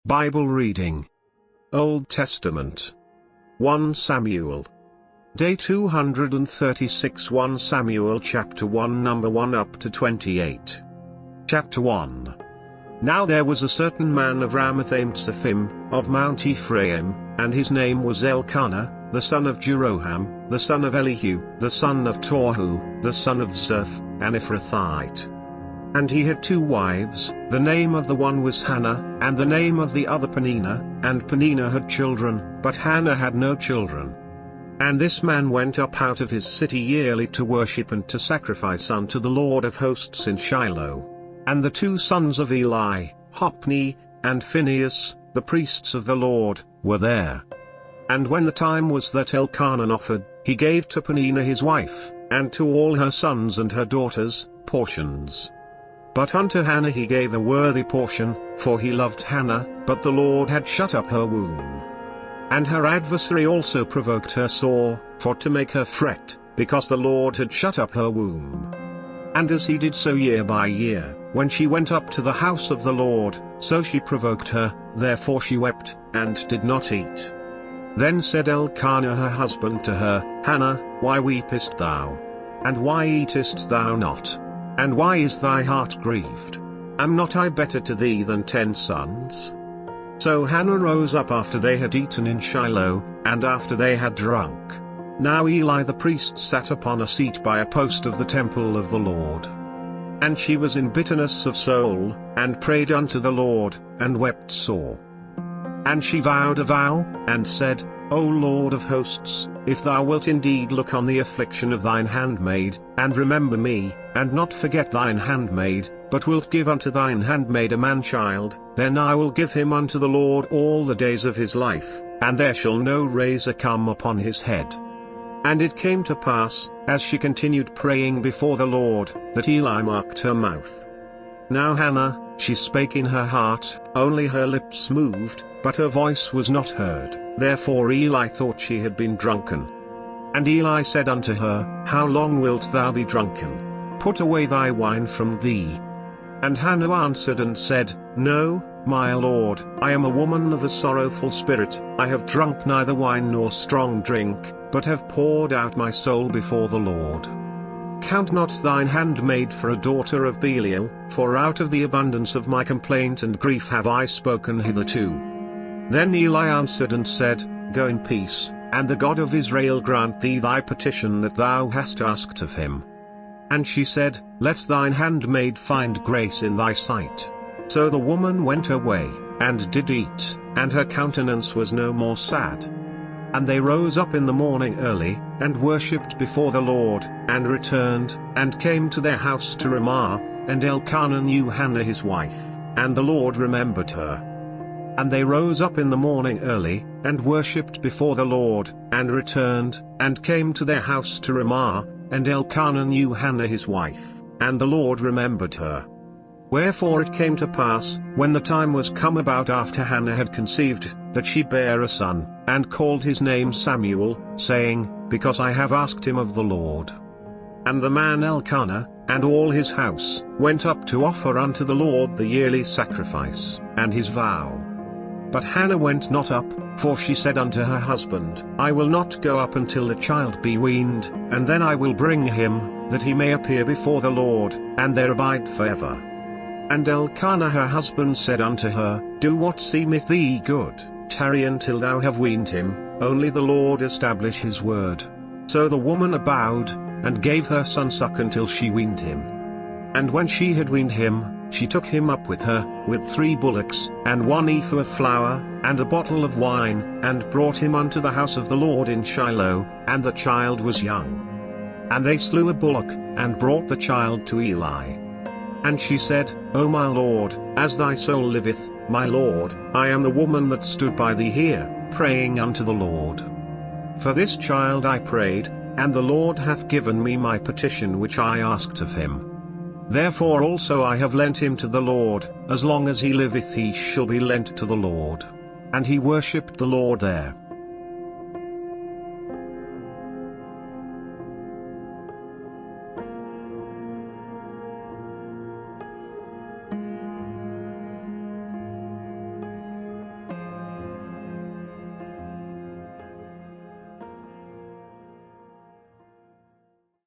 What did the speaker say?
Bible reading. Old Testament. 1 Samuel. Day 236. 1 Samuel chapter 1 number 1 up to 28. Chapter 1. Now there was a certain man of Ramathaim-zophim, of Mount Ephraim, and his name was Elkanah, the son of Jeroham, the son of Elihu, the son of Tohu, the son of Zoph, an Ephrathite. And he had 2 wives, the name of the one was Hannah, and the name of the other Peninnah, and Peninnah had children, but Hannah had no children. And this man went up out of his city yearly to worship and to sacrifice unto the Lord of hosts in Shiloh. And the 2 sons of Eli, Hophni, and Phinehas, the priests of the Lord, were there. And when the time was that Elkanah offered, he gave to Peninnah his wife, and to all her sons and her daughters, portions. But unto Hannah he gave a worthy portion, for he loved Hannah, but the Lord had shut up her womb. And her adversary also provoked her sore, for to make her fret, because the Lord had shut up her womb. And as he did so year by year, when she went up to the house of the Lord, so she provoked her, therefore she wept, and did not eat. Then said Elkanah her husband to her, Hannah, why weepest thou? And why eatest thou not? And why is thy heart grieved? Am not I better to thee than 10 sons? So Hannah rose up after they had eaten in Shiloh, and after they had drunk. Now Eli the priest sat upon a seat by a post of the temple of the Lord. And she was in bitterness of soul, and prayed unto the Lord, and wept sore. And she vowed a vow, and said, O Lord of hosts, if thou wilt indeed look on the affliction of thine handmaid, and remember me, and not forget thine handmaid, but wilt give unto thine handmaid a man-child, then I will give him unto the Lord all the days of his life, and there shall no razor come upon his head. And it came to pass, as she continued praying before the Lord, that Eli marked her mouth. Now Hannah, she spake in her heart, only her lips moved, but her voice was not heard, therefore Eli thought she had been drunken. And Eli said unto her, How long wilt thou be drunken? Put away thy wine from thee. And Hannah answered and said, No, my lord, I am a woman of a sorrowful spirit, I have drunk neither wine nor strong drink, but have poured out my soul before the Lord. Count not thine handmaid for a daughter of Belial, for out of the abundance of my complaint and grief have I spoken hitherto. Then Eli answered and said, Go in peace, and the God of Israel grant thee thy petition that thou hast asked of him. And she said, Let thine handmaid find grace in thy sight. So the woman went her way, and did eat, and her countenance was no more sad. And they rose up in the morning early, and worshipped before the Lord, and returned, and came to their house to Ramah, and Elkanah knew Hannah his wife, and the Lord remembered her. And they rose up in the morning early, and worshipped before the Lord, and returned, and came to their house to Ramah, and Elkanah knew Hannah his wife, and the Lord remembered her. Wherefore it came to pass, when the time was come about after Hannah had conceived, that she bare a son, and called his name Samuel, saying, Because I have asked him of the Lord. And the man Elkanah, and all his house, went up to offer unto the Lord the yearly sacrifice, and his vow. But Hannah went not up, for she said unto her husband, I will not go up until the child be weaned, and then I will bring him, that he may appear before the Lord, and there abide forever. And Elkanah her husband said unto her, Do what seemeth thee good, tarry until thou have weaned him, only the Lord establish his word. So the woman abode, and gave her son suck until she weaned him. And when she had weaned him, she took him up with her, with 3 bullocks, and 1 ephah of flour, and a bottle of wine, and brought him unto the house of the Lord in Shiloh, and the child was young. And they slew a bullock, and brought the child to Eli. And she said, O my lord, as thy soul liveth, my lord, I am the woman that stood by thee here, praying unto the Lord. For this child I prayed, and the Lord hath given me my petition which I asked of him. Therefore also I have lent him to the Lord, as long as he liveth he shall be lent to the Lord. And he worshipped the Lord there.